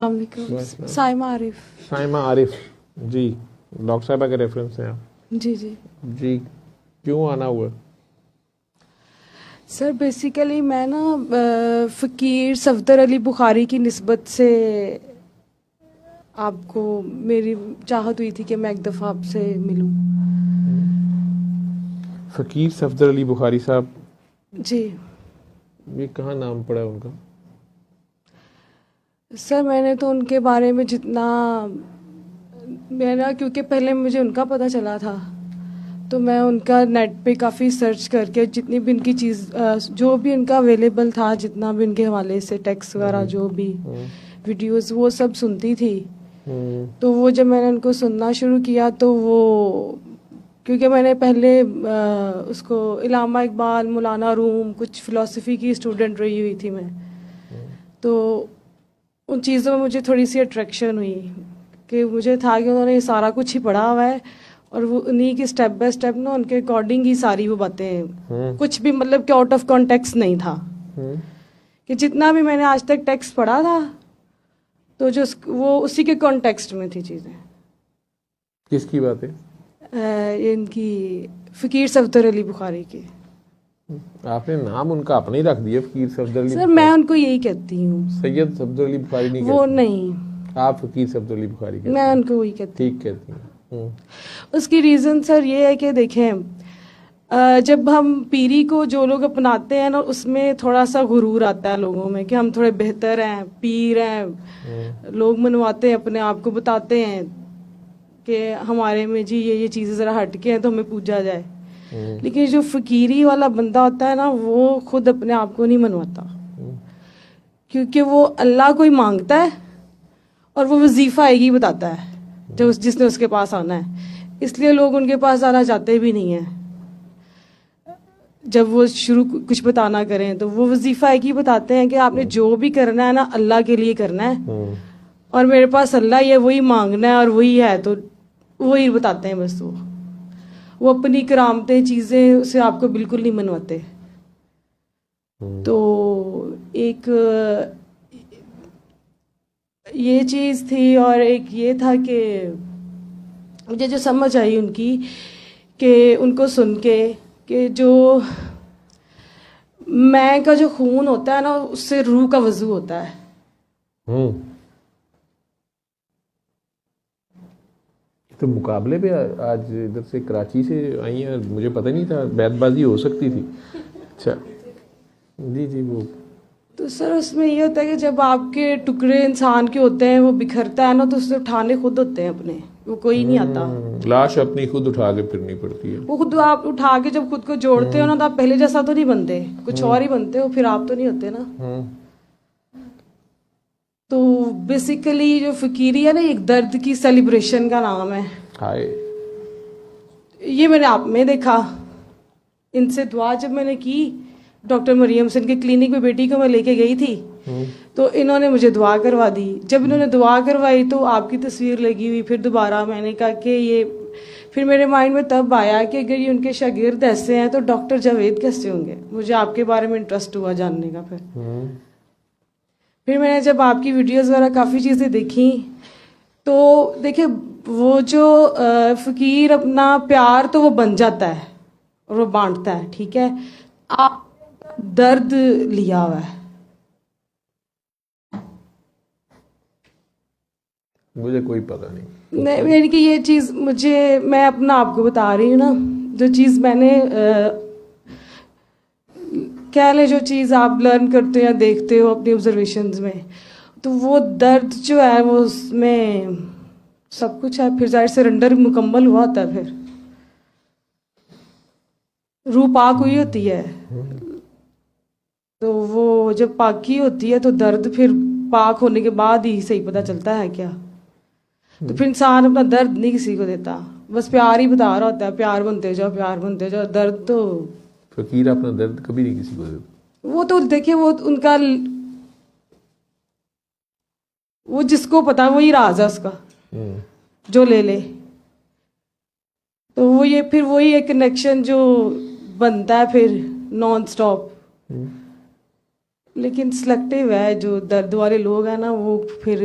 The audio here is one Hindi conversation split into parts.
साइमा आरिफ। साइमा आरिफ जी, डॉक्टर साहबा के रेफरेंस हैं आप? जी जी जी, क्यों आना हुआ? सर, बेसिकली मैं ना फ़कीर सफदर अली बुखारी की निस्बत से आपको मेरी चाहत हुई थी कि मैं एक दफ़ा आपसे मिलूं। फ़कीर सफदर अली बुखारी साहब, जी ये कहाँ नाम पड़ा है उनका? सर, मैंने तो उनके बारे में जितना मेरा, क्योंकि पहले मुझे उनका पता चला था तो मैं उनका नेट पे काफ़ी सर्च करके जितनी भी इनकी चीज़ जो भी इनका अवेलेबल था, जितना भी इनके हवाले से टेक्स्ट वगैरह जो भी वीडियोस, वो सब सुनती थी। तो वो जब मैंने उनको सुनना शुरू किया तो वो, क्योंकि मैंने पहले उसको इलामा इकबाल, मौलाना रूम, कुछ फ़िलासफ़ी की स्टूडेंट रही हुई थी मैं, तो उन चीज़ों में मुझे थोड़ी सी अट्रैक्शन हुई कि मुझे था कि उन्होंने ये सारा कुछ ही पढ़ा हुआ है और वो उन्हीं की स्टेप बाय स्टेप ना उनके अकॉर्डिंग ही सारी वो बातें, कुछ भी मतलब कि आउट ऑफ कॉन्टेक्स्ट नहीं था। कि जितना भी मैंने आज तक टेक्स्ट पढ़ा था तो जो वो उसी के कॉन्टेक्स्ट में थी चीज़ें। किसकी बात है? ये इनकी फ़कीर सफदर अली बुखारी की। आपने नाम उनका अपना ही रख दिया, फ़कीर सफदर अली सर, बुखारी। मैं उनको यही कहती हूँ, सैयद सफदर अली बुखारी नहीं वो कहती? नहीं, आप फ़कीर सफदर अली बुखारी कहती मैं हैं? उनको वही कहती ठीक कहती हैं। उसकी रीज़न सर ये है कि देखें, जब हम पीरी को जो लोग अपनाते हैं ना, उसमें थोड़ा सा गुरूर आता है लोगों में कि हम थोड़े बेहतर हैं, पीर हैं, लोग मनवाते हैं, अपने आप को बताते हैं कि हमारे में जी ये चीज़ें ज़रा हट के हैं तो हमें पूजा जाए। लेकिन जो फ़कीरी वाला बंदा होता है ना, वो खुद अपने आप को नहीं मनवाता, क्योंकि वो अल्लाह को ही मांगता है और वो वजीफ़ा एक ही बताता है जो जिसने उसके पास आना है, इसलिए लोग उनके पास आना चाहते भी नहीं हैं। जब वो शुरू कुछ बताना करें तो वो वजीफ़ा एक ही बताते हैं कि आपने जो भी करना है ना, अल्लाह के लिए करना है और मेरे पास अल्लाह ही है, वही मांगना है और वही है, तो वही बताते हैं बस। वो अपनी करामतें चीज़ें उसे आपको बिल्कुल नहीं मनवाते। तो एक ये चीज़ थी और एक ये था कि मुझे जो समझ आई उनकी, कि उनको सुन के कि जो मैं का जो खून होता है ना, उससे रूह का वजू होता है। तो मुकाबले पे आज इधर से कराची से आई हैं, मुझे पता नहीं था, बैतबाजी हो सकती थी। अच्छा जी जी, वो तो सर उसमें ये होता है कि जब आपके टुकड़े इंसान के होते हैं, वो बिखरता है ना, तो उसे उठाने खुद होते हैं अपने, वो कोई नहीं आता। लाश अपनी खुद उठा के फिरनी पड़ती है। वो खुद आप उठा के जब खुद को जोड़ते हो ना, तो आप पहले जैसा तो नहीं बनते, कुछ और ही बनते हो, फिर आप तो नहीं होते ना। तो बेसिकली जो फ़कीरी है ना, एक दर्द की सेलिब्रेशन का नाम है। हाय, ये मैंने आप में देखा, इनसे दुआ जब मैंने की, डॉक्टर मरियम से, इनके क्लिनिक में बेटी को मैं लेके गई थी, तो इन्होंने मुझे दुआ करवा दी। जब इन्होंने दुआ करवाई तो आपकी तस्वीर लगी हुई, फिर दोबारा मैंने कहा कि ये, फिर मेरे माइंड में तब आया कि अगर ये उनके शागिर्द ऐसे हैं तो डॉक्टर जावेद कैसे होंगे। मुझे आपके बारे में इंटरेस्ट हुआ जानने का। फिर मैंने जब आपकी वीडियोस वगैरह काफ़ी चीज़ें देखी, तो देखिए वो जो फ़कीर अपना प्यार तो वो बन जाता है और वो बांटता है, ठीक है, आप दर्द लिया हुआ है। मुझे कोई पता नहीं। नहीं, यानी कि ये चीज़ मुझे, मैं अपना आपको बता रही हूँ ना, जो चीज़ मैंने कह ले, जो चीज़ आप लर्न करते हो या देखते हो अपनी ऑब्जर्वेशंस में, तो वो दर्द जो है वो उसमें सब कुछ है। फिर जाहिर सरेंडर मुकम्मल हुआ होता है, फिर रूह पाक हुई होती है, तो वो जब पाकी होती है तो दर्द फिर पाक होने के बाद ही सही पता चलता है क्या। तो फिर इंसान अपना दर्द नहीं किसी को देता, बस प्यार ही बता रहा होता है, प्यार बनते जाओ, प्यार बनते जाओ। दर्द तो फ़कीर अपना दर्द कभी नहीं किसी को देता। वो तो देखिए, वो उनका, वो जिसको पता वही राज है उसका, जो ले ले। तो वो ये फिर वही एक कनेक्शन जो बनता है फिर नॉन स्टॉप। लेकिन सिलेक्टिव है, जो दर्द वाले लोग हैं ना वो फिर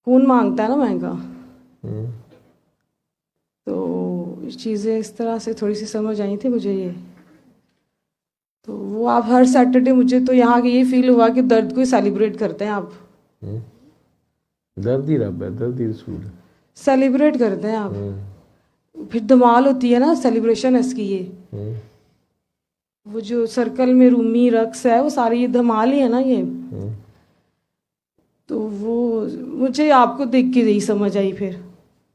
खून मांगता है ना महंगा। तो चीज़ें इस तरह से थोड़ी सी समझ आई थी मुझे ये। तो वो आप हर सैटरडे, मुझे तो यहाँ के ये फील हुआ कि दर्द को ही सेलिब्रेट करते हैं आप। दर्द ही रब है, दर्द ही रसूल है, सेलिब्रेट करते हैं आप। फिर धमाल होती है ना, सेलिब्रेशन है इसकी ये। वो जो सर्कल में रूमी रक्स है वो सारी ये धमाल ही है ना ये। तो वो मुझे आपको देख के यही समझ आई फिर।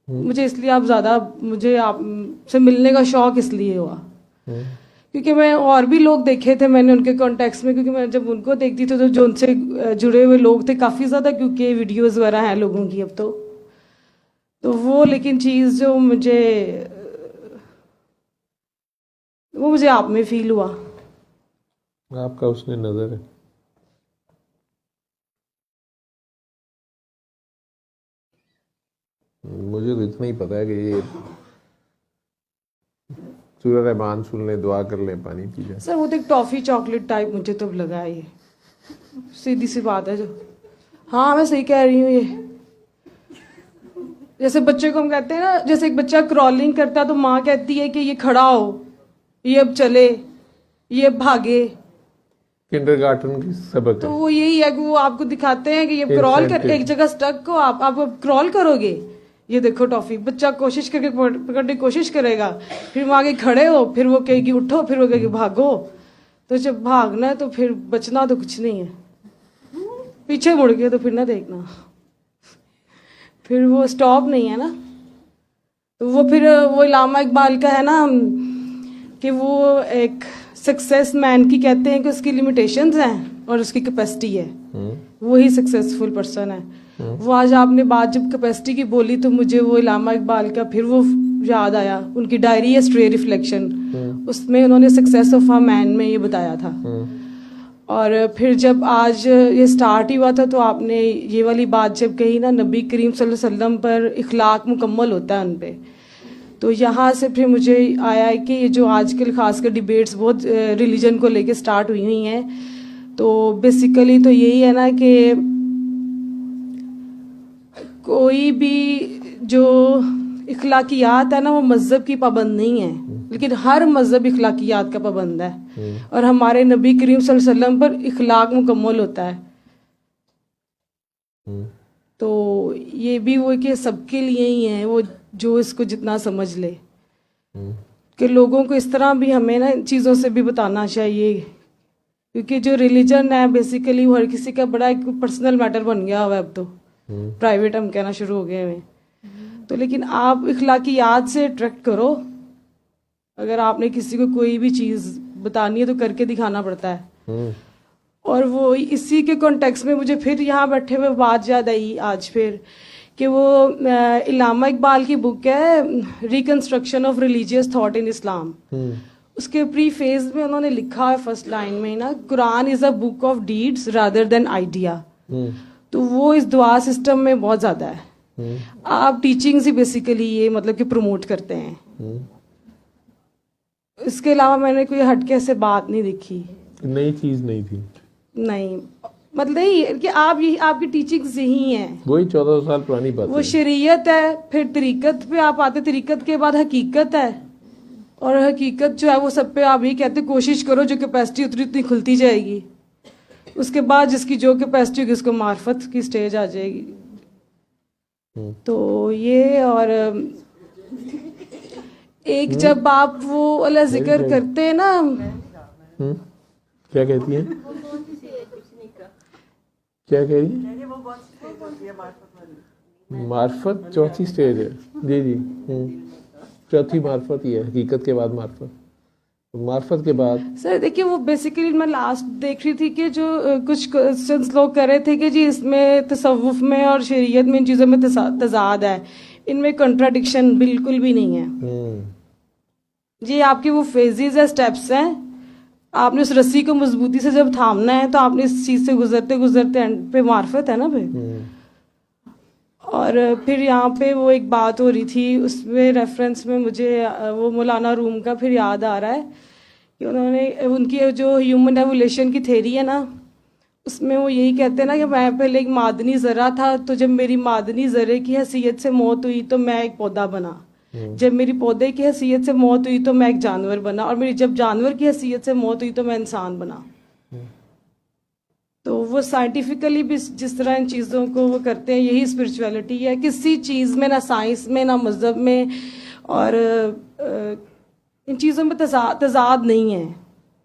मुझे इसलिए आप ज़्यादा, मुझे आप से मिलने का शौक इसलिए हुआ क्योंकि मैं और भी लोग देखे थे मैंने उनके कॉन्टेक्स्ट में, क्योंकि मैं जब उनको देखती थी तो जो उनसे जुड़े हुए लोग थे काफ़ी ज़्यादा, क्योंकि वीडियोस वगैरह हैं लोगों की अब तो वो, लेकिन चीज़ जो मुझे आप में फील हुआ। आपका उसने नज़र है। मुझे तो इतना ही पता है कि ये सूरह रहमान सुन ले, दुआ कर ले, पानी पी जाए। सर वो तो एक टॉफ़ी चॉकलेट टाइप मुझे तो लगा है, ये सीधी सी बात है जो। हाँ मैं सही कह रही हूँ ये। जैसे बच्चे को हम कहते हैं ना, जैसे एक बच्चा क्रॉलिंग करता है तो माँ कहती है कि ये खड़ा हो, ये अब चले, ये अब भागे। किंडरगार्टन की सबक तो वो यही है कि वो आपको दिखाते हैं कि ये क्रॉल कर, एक जगह स्टक हो आप अब क्रॉल करोगे, ये देखो टॉफी। बच्चा कोशिश करके पकड़ने की कोशिश करेगा, फिर वहाँ आगे खड़े हो, फिर वो कहेगी उठो, फिर वो कहेगी भागो। तो जब भागना है तो फिर बचना तो कुछ नहीं है, पीछे मुड़ के तो फिर ना देखना, फिर वो स्टॉप नहीं है ना। तो वो फिर वो इलामा इकबाल का है ना कि वो एक सक्सेस मैन की कहते हैं कि उसकी लिमिटेशंस हैं और उसकी कैपेसिटी है, वही सक्सेसफुल पर्सन है। वो आज आपने बात जब कैपेसिटी की बोली तो मुझे वो इलामा इकबाल का फिर वो याद आया, उनकी डायरी है स्ट्रे रिफ्लेक्शन, उसमें उन्होंने सक्सेस ऑफ अ मैन में ये बताया था। और फिर जब आज ये स्टार्ट ही हुआ था तो आपने ये वाली बात जब कही ना, नबी करीम सल्लल्लाहु अलैहि वसल्लम पर इखलाक मुकम्मल होता है उन पे, तो यहाँ से फिर मुझे आया है कि ये जो आजकल खासकर डिबेट्स बहुत रिलीजन को लेके स्टार्ट हुई हैं, तो बेसिकली तो यही है ना कि कोई भी जो इखलाकियात है ना वो मज़हब की पाबंद नहीं है, लेकिन हर मज़हब इखलाकियात का पाबंद है। और हमारे नबी करीम सल्लल्लाहु अलैहि वसल्लम पर इखलाक मुकम्मल होता है। तो ये भी वो कि सबके लिए ही है, वो जो इसको जितना समझ ले कि लोगों को इस तरह भी हमें ना इन चीज़ों से भी बताना चाहिए, क्योंकि जो रिलीजन है बेसिकली वो हर किसी का बड़ा एक पर्सनल मैटर बन गया हुआ है अब तो, प्राइवेट हम कहना शुरू हो गए हैं। तो लेकिन आप इखलाकियात से अट्रैक्ट करो, अगर आपने किसी को कोई भी चीज़ बतानी है तो करके दिखाना पड़ता है। और वो इसी के कॉन्टेक्स्ट में मुझे फिर यहाँ बैठे हुए बात याद आई आज फिर कि वो इलामा इकबाल की बुक है reconstruction of religious thought in Islam, उसके प्री फेज में उन्होंने लिखा है फर्स्ट लाइन में ना, Quran is a book of deeds rather than idea. तो वो इस दुआ सिस्टम में बहुत ज़्यादा है। आप टीचिंग्स ही बेसिकली ये मतलब कि प्रमोट करते हैं। इसके अलावा मैंने कोई हटके से बात नहीं देखी, नई चीज़ नहीं थी। नहीं मतलब ये कि आप यही आपकी टीचिंग्स यही हैं, वही 14 साल पुरानी बात वो शरीयत है। फिर तरीकत पे आप आते, तरीकत के बाद हकीकत है, और हकीकत जो है वो सब पे आप यही कहते कोशिश करो जो कैपेसिटी उतनी उतनी खुलती जाएगी, उसके बाद जिसकी जो कैपेसिटी होगी उसको मार्फत की स्टेज आ जाएगी। तो ये और एक जब आप वो वाला जिक्र करते हैं ना, क्या कहती है, क्या कह रही है, मार्फत चौथी स्टेज है। जी जी, चौथी मार्फत ही है, हकीकत के बाद मार्फत, मार्फत के बाद। सर देखिए वो बेसिकली मैं लास्ट देख रही थी कि जो कुछ क्वेश्चंस लोग कर रहे थे कि जी इसमें तसव्वुफ में और शरीयत में इन चीज़ों में तजाद है, इनमें कंट्राडिक्शन बिल्कुल भी नहीं है जी। आपकी वो फेजेस है, स्टेप्स हैं, आपने उस रस्सी को मजबूती से जब थामना है तो आपने इस चीज़ से गुजरते गुजरते एंड पे मार्फत है ना फिर। और फिर यहाँ पे वो एक बात हो रही थी, उसमें रेफरेंस में मुझे वो मौलाना रूम का फिर याद आ रहा है कि उन्होंने उनकी जो ह्यूमन एवोल्यूशन की थ्योरी है ना, उसमें वो यही कहते हैं ना कि मैं पहले एक मादनी ज़रा था, तो जब मेरी मादनी ज़रे की हैसियत से मौत हुई तो मैं एक पौधा बना, जब मेरी पौधे की हैसियत से मौत हुई तो मैं एक जानवर बना, और मेरी जब जानवर की हैसियत से मौत हुई तो मैं इंसान बना। तो वो साइंटिफिकली भी जिस तरह इन चीज़ों को वो करते हैं, यही स्पिरिचुअलिटी है। किसी चीज़ में, ना साइंस में, ना मज़हब में, और इन चीज़ों में तजाद नहीं है।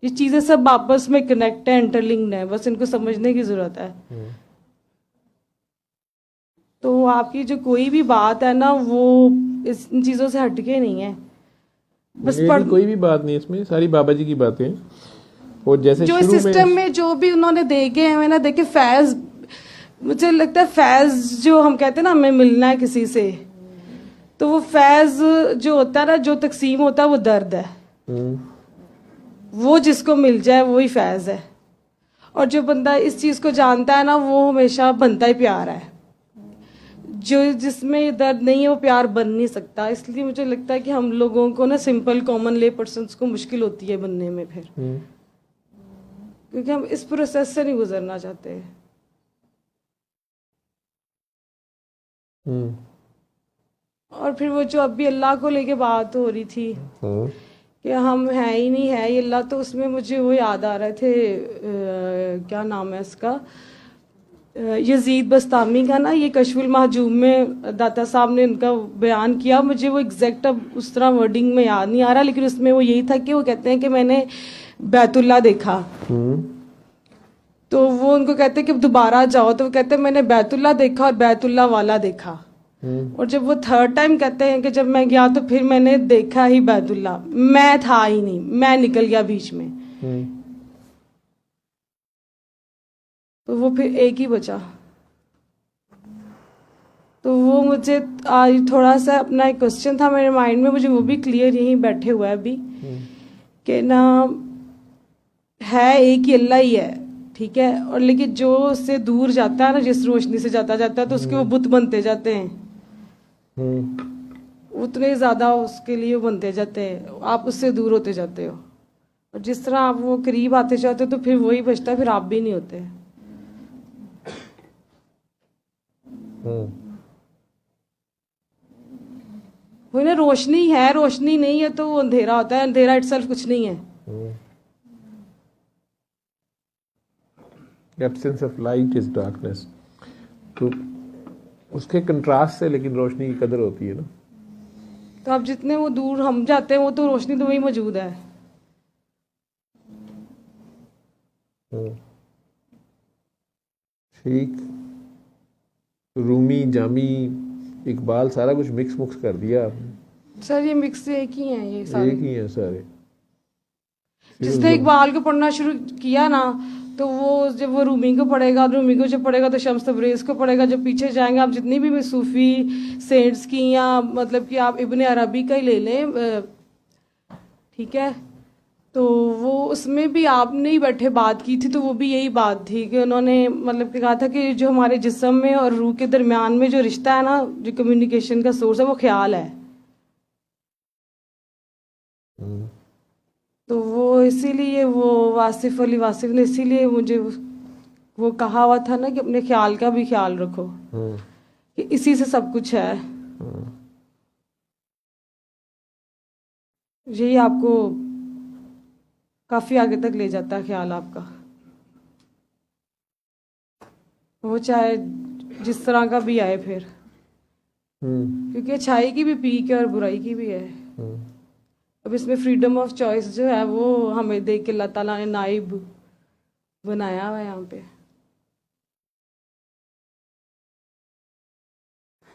ये चीज़ें सब आपस में कनेक्ट है, इंटरलिंक्ड है, बस इनको समझने की ज़रूरत है। तो आपकी जो कोई भी बात है ना, वो इन चीज़ों से हटके नहीं है। बस मेरी कोई भी बात नहीं, इसमें सारी बाबा जी की बातें हैं। और जैसे जो शुरू सिस्टम में जो भी उन्होंने देखे हैं ना, देखे फैज, मुझे लगता है फैज जो हम कहते हैं ना, हमें मिलना है किसी से, तो वो फैज जो होता है ना, जो तकसीम होता है, वो दर्द है। वो जिसको मिल जाए वही फैज है। और जो बंदा इस चीज को जानता है ना, वो हमेशा बनता ही प्यार है। जो जिसमें दर्द नहीं है वो प्यार बन नहीं सकता। इसलिए मुझे लगता है कि हम लोगों को ना, सिंपल कॉमन ले पर्सन को मुश्किल होती है बनने में फिर, क्योंकि हम इस प्रोसेस से नहीं गुजरना चाहते। और फिर वो जो अभी अल्लाह को लेके बात हो रही थी कि हम है ही नहीं है ये अल्लाह, तो उसमें मुझे वो याद आ रहे थे, क्या नाम है इसका, यजीद बस्तामी का ना, ये कशफुल महजूम में दाता साहब ने उनका बयान किया। मुझे वो एग्जैक्ट अब उस तरह वर्डिंग में याद नहीं आ रहा, लेकिन उसमें वो यही था कि वो कहते हैं कि मैंने बैतुल्ला देखा। तो वो उनको कहते हैं कि दोबारा जाओ, तो वो कहते हैं मैंने बैतुल्ला देखा और बैतुल्ला वाला देखा। और जब वो थर्ड टाइम कहते हैं कि जब मैं गया तो फिर मैंने देखा ही बैतुल्ला, मैं था ही नहीं, मैं निकल गया बीच में। तो वो फिर एक ही बचा। तो वो मुझे आज थोड़ा सा अपना एक क्वेश्चन था मेरे माइंड में, मुझे वो भी क्लियर यहीं बैठे हुआ है अभी, कि ना है एक ही अल्लाह ही है, ठीक है, और लेकिन जो उससे दूर जाता है ना, जिस रोशनी से जाता जाता है, तो उसके वो बुत बनते जाते हैं। उतने ज्यादा उसके लिए बनते जाते हैं, आप उससे दूर होते जाते हो। और जिस तरह आप वो करीब आते जाते हो तो फिर वही बचता है, फिर आप भी नहीं होते। वही ना, रोशनी है, रोशनी नहीं है तो वो अंधेरा होता है, अंधेरा इटसेल्फ कुछ नहीं है। Absence of light is darkness. तो उसके कंट्रास्ट से लेकिन रोशनी की कदर होती है ना। तो अब जितने वो दूर हम जाते हैं, वो तो रोशनी तो वही मौजूद है। ठीक, रूमी, जामी, इकबाल, सारा कुछ मिक्स मुक्स कर दिया आपने। सर ये मिक्स एक ही हैं, ये सारे एक ही हैं सारे। जिसने इकबाल को पढ़ना शुरू किया ना, तो वो जब वो रूमी को पढ़ेगा, रूमी को जब पढ़ेगा तो शम्स तबरेज़ को पढ़ेगा। जब पीछे जाएंगे आप, जितनी भी सूफी सेंट्स की, या मतलब कि आप इब्ने अरबी का ही ले लें, ठीक है, तो वो उसमें भी आपने ही बैठे बात की थी, तो वो भी यही बात थी कि उन्होंने मतलब कि कहा था कि जो हमारे जिस्म में और रूह के दरमियान में जो रिश्ता है ना, जो कम्युनिकेशन का सोर्स है, वो ख्याल है। तो वो इसीलिए वो वासिफ अली वासिफ ने इसीलिए मुझे वो कहा हुआ था ना कि अपने ख्याल का भी ख्याल रखो, कि इसी से सब कुछ है। यही आपको काफी आगे तक ले जाता है ख्याल आपका, वो चाहे जिस तरह का भी आए फिर, क्योंकि अच्छाई की भी पीक है और बुराई की भी है। अब इसमें फ्रीडम ऑफ चॉइस जो है वो हमें देख के अल्लाह ताला ने नाइब बनाया हुआ है यहाँ पे।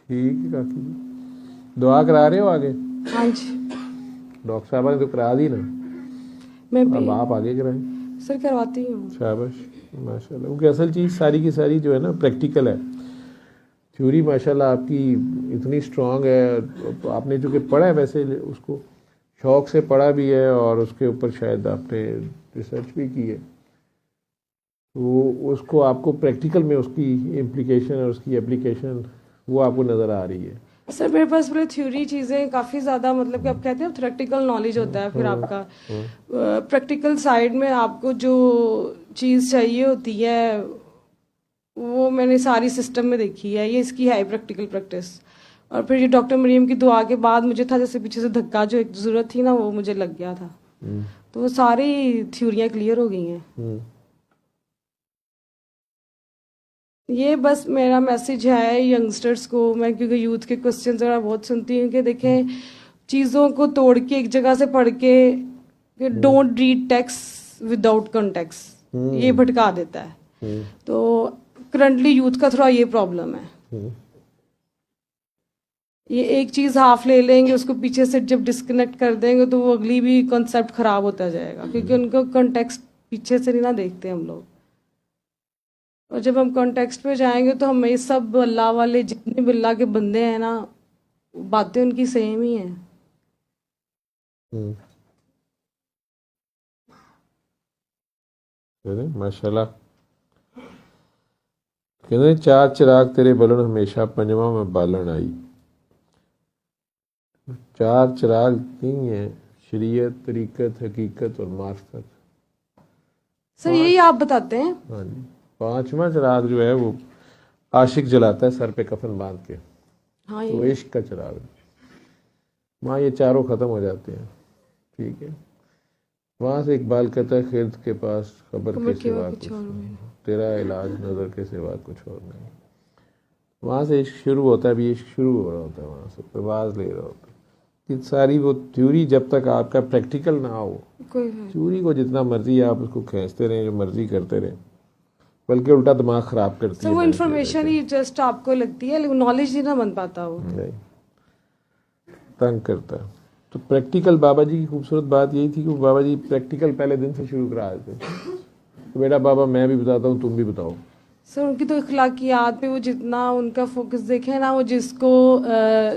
ठीक है काकी, दुआ करा रहे हो आगे? हाँ जी, डॉक्टर साहब ने तो करा दी ना, मैं अब भी आप आगे कराएं। सर करवाती हूँ। शाबाश, माशाल्लाह। क्योंकि असल चीज़ सारी की सारी जो है ना प्रैक्टिकल है। थ्योरी माशाल्लाह आपकी इतनी स्ट्रांग है, तो आपने जो कि पढ़ा है, वैसे उसको शौक से पढ़ा भी है और उसके ऊपर शायद आपने रिसर्च भी की है, तो उसको आपको प्रैक्टिकल में उसकी इम्प्लीकेशन और उसकी एप्लीकेशन वो आपको नज़र आ रही है। सर मेरे पास पूरे थ्योरी चीज़ें काफ़ी ज़्यादा, मतलब कि आप कहते हैं थ्योरेटिकल नॉलेज होता है, फिर आपका प्रैक्टिकल साइड में आपको जो चीज़ चाहिए होती है वो मैंने सारी सिस्टम में देखी है, ये इसकी है प्रैक्टिकल प्रैक्टिस। और फिर ये डॉक्टर मरियम की दुआ के बाद मुझे था जैसे पीछे से धक्का, जो एक ज़रूरत थी ना वो मुझे लग गया था, तो वो सारी थ्योरियाँ क्लियर हो गई हैं। ये बस मेरा मैसेज है यंगस्टर्स को, मैं क्योंकि यूथ के क्वेश्चंस वगैरह बहुत सुनती हूँ कि देखें चीज़ों को तोड़ के एक जगह से पढ़ के don't read text without context, ये भटका देता है। तो करंटली यूथ का थोड़ा ये प्रॉब्लम है, ये एक चीज़ हाफ ले लेंगे, उसको पीछे से जब डिस्कनेक्ट कर देंगे तो वो अगली भी कॉन्सेप्ट खराब होता जाएगा, क्योंकि उनको कॉन्टेक्स्ट पीछे से नहीं ना देखते हम लोग। और जब हम कॉन्टेक्स्ट पे जाएंगे तो हम ये सब अल्लाह वाले जितने भी अल्लाह के बंदे हैं ना, बातें उनकी सेम ही हैं। माशाल्लाह। कहते चार चिराग तेरे बलन हमेशा पंजवा में बालन आई। चार चिराग नहीं है, शरीयत, तरीकत, हकीकत और मार्फत। सर यही आप बताते हैं? हाँ जी। पांचवा चिराग जो है वो आशिक जलाता है सर पे कफन बांध के, हाँ तो इश्क का चिराग है। वहाँ ये चारों खत्म हो जाते हैं, ठीक है। वहाँ से इकबाल कहता है खिर्द के पास खबर के सिवा कुछ नहीं, तेरा इलाज नजर के सिवा कुछ और नहीं। वहाँ से इश्क शुरू होता है, अभी इश्क शुरू हो रहा होता है, वहाँ से प्रवास ले रहा होता है। कि सारी वो थ्योरी जब तक आपका प्रैक्टिकल ना हो, थ्योरी को जितना मर्जी आप उसको खींचते रहें, जो मर्जी करते रहें, बल्कि उल्टा दिमाग खराब करती है। वो इन्फॉर्मेशन ही जस्ट आपको लगती है, लेकिन नॉलेज ही ना बन पाता, वो तंग करता है। तो प्रैक्टिकल बाबा जी की खूबसूरत बात यही थी कि बाबा जी प्रैक्टिकल पहले दिन से शुरू करा देते। तो बेटा बाबा मैं भी बताता हूँ, तुम भी बताओ। सर उनकी तो अखलाकियात पे वो जितना उनका फोकस देखे ना, वो जिसको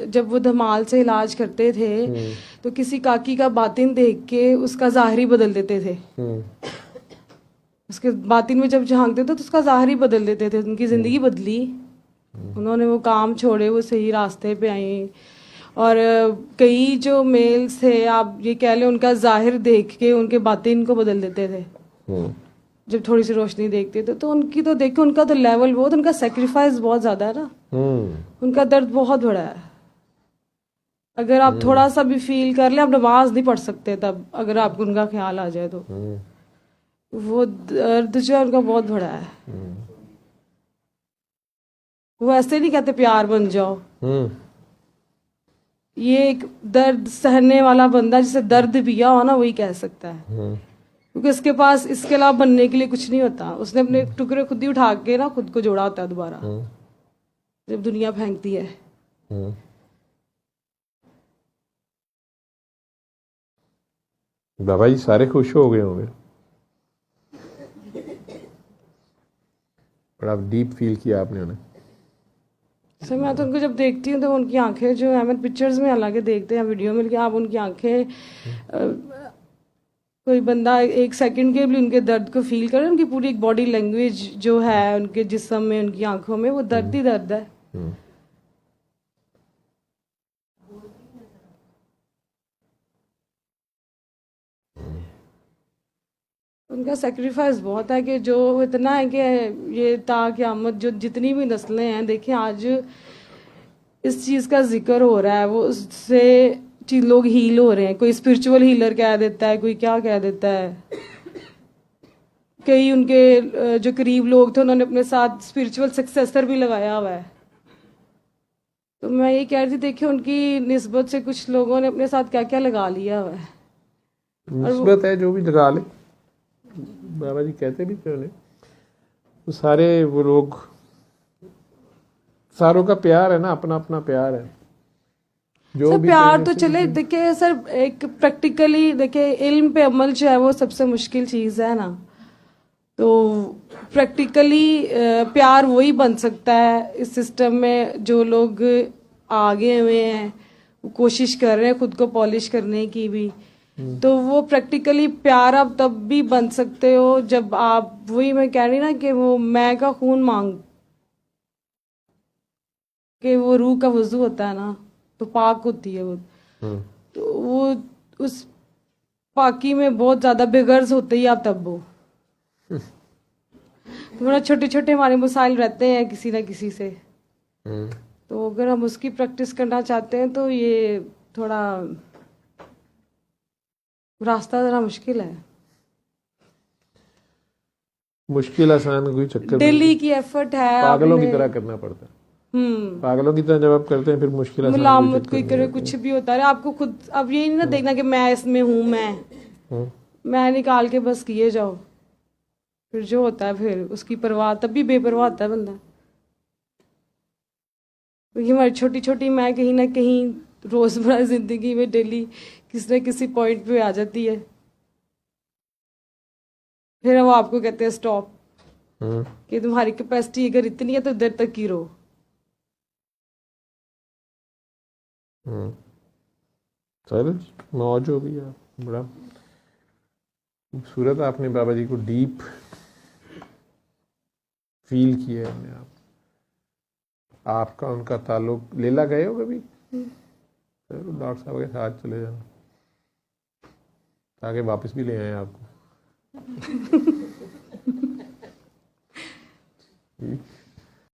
जब वो धमाल से इलाज करते थे तो किसी काकी का बातिन देख के उसका ज़ाहिरी बदल देते थे, उसके बातिन में जब झांकते थे तो उसका ज़ाहिरी बदल देते थे। उनकी ज़िंदगी बदली, उन्होंने वो काम छोड़े, वो सही रास्ते पे आई। और कई जो मेल्स थे, आप ये कह लें, उनका ज़ाहिर देख के उनके बातिन को बदल देते थे जब थोड़ी सी रोशनी देखते थे। तो उनकी तो देखो, उनका तो लेवल बहुत, उनका सेक्रीफाइस बहुत ज़्यादा है ना, उनका दर्द बहुत बड़ा है। अगर आप थोड़ा सा भी फील कर ले, आप नमाज नहीं पढ़ सकते तब, अगर आपको उनका ख्याल आ जाए तो। वो दर्द जो है उनका बहुत बड़ा है। वो ऐसे नहीं कहते प्यार बन जाओ, ये एक दर्द सहने वाला बंदा जिसे दर्द पिया हो ना, वही कह सकता है, क्योंकि उसके पास इसके अलावा बनने के लिए कुछ नहीं होता। उसने अपने टुकड़े खुद ही उठा के ना खुद को जोड़ा होता है दोबारा, जब दुनिया फेंकती है। बाबा जी सारे खुश हो गए होंगे, बड़ा डीप फील किया आपने उन्हें। सर मैं तो उनको जब देखती हूँ तो उनकी आंखें जो है, मैं पिक्चर्स में हालांकि देखते हैं, वीडियो में, लेकिन आप उनकी आंखें, कोई बंदा एक सेकंड के लिए उनके दर्द को फील करे। उनकी पूरी एक बॉडी लैंग्वेज जो है उनके जिस्म में, उनकी आंखों में, वो दर्द ही दर्द है। उनका सेक्रीफाइस बहुत है, कि जो इतना है कि ये क़यामत जो जितनी भी नस्लें हैं, देखें आज इस चीज़ का जिक्र हो रहा है, वो उससे लोग हील हो रहे हैं। कोई स्पिरिचुअल हीलर कह देता है, कोई क्या कह देता है। कई उनके जो करीब लोग थे उन्होंने अपने साथ स्पिरिचुअल सक्सेसर भी लगाया हुआ है। तो मैं ये कह रही थी, देखिए उनकी निस्बत से कुछ लोगों ने अपने साथ क्या क्या लगा लिया हुआ है। निस्बत है जो भी लगा ले, बाबा जी कहते भी थे उन्हें, तो सारे वो लोग, सारों का प्यार है ना, अपना अपना प्यार है। जो सर भी प्यार तो चले, देखिए सर एक प्रैक्टिकली देखिए इल्म पे अमल जो है वो सबसे मुश्किल चीज़ है ना। तो प्रैक्टिकली प्यार वही बन सकता है इस सिस्टम में जो लोग आगे हुए हैं, वो कोशिश कर रहे हैं खुद को पॉलिश करने की भी। तो वो प्रैक्टिकली प्यार आप तब भी बन सकते हो जब आप, वही मैं कह रही ना कि वो मैं का खून मांग के वो रूह का वजू होता है ना, तो पाक होती है वो, हम्म, तो वो उस पाकी में बहुत ज्यादा बेगर्ज होते ही आप तब वो थोड़ा छोटे छोटे हमारे मसाइल रहते हैं किसी ना किसी से, हम्म। तो अगर हम उसकी प्रैक्टिस करना चाहते हैं तो ये थोड़ा रास्ता जरा मुश्किल है। मुश्किल आसान कोई चक्कर नहीं, डेली की एफर्ट है पागलों की आपने। तरह करना पड़ता है। पागलों की तरह जब आप करते हैं फिर मुश्किल आसान कोई मुलामत चक्कर कोई नहीं करे होती। कुछ भी होता है आपको खुद, अब ये नहीं ना देखना कि मैं इसमें हूं, हम्म, मैं निकाल के बस किए जाओ, फिर जो होता है फिर उसकी परवाह, तब भी बेपरवाह होता है बंदा, क्योंकि हमारी छोटी छोटी मैं कहीं ना कहीं रोजमर्रा जिंदगी में डेली किसी न किसी पॉइंट पे आ जाती है, फिर वो आपको कहते हैं स्टॉप, हम्म, कि तुम्हारी कैपेसिटी अगर इतनी है तो इधर तक ही रहो। हम्म। चलो मौज हो गई आप, बड़ा खूबसूरत आपने बाबा जी को डीप फील किया है अपने आप। आपका उनका ताल्लुक, लेला गए हो कभी? चलो डॉक्टर साहब के साथ चले जाना ताकि वापस भी ले आए आपको।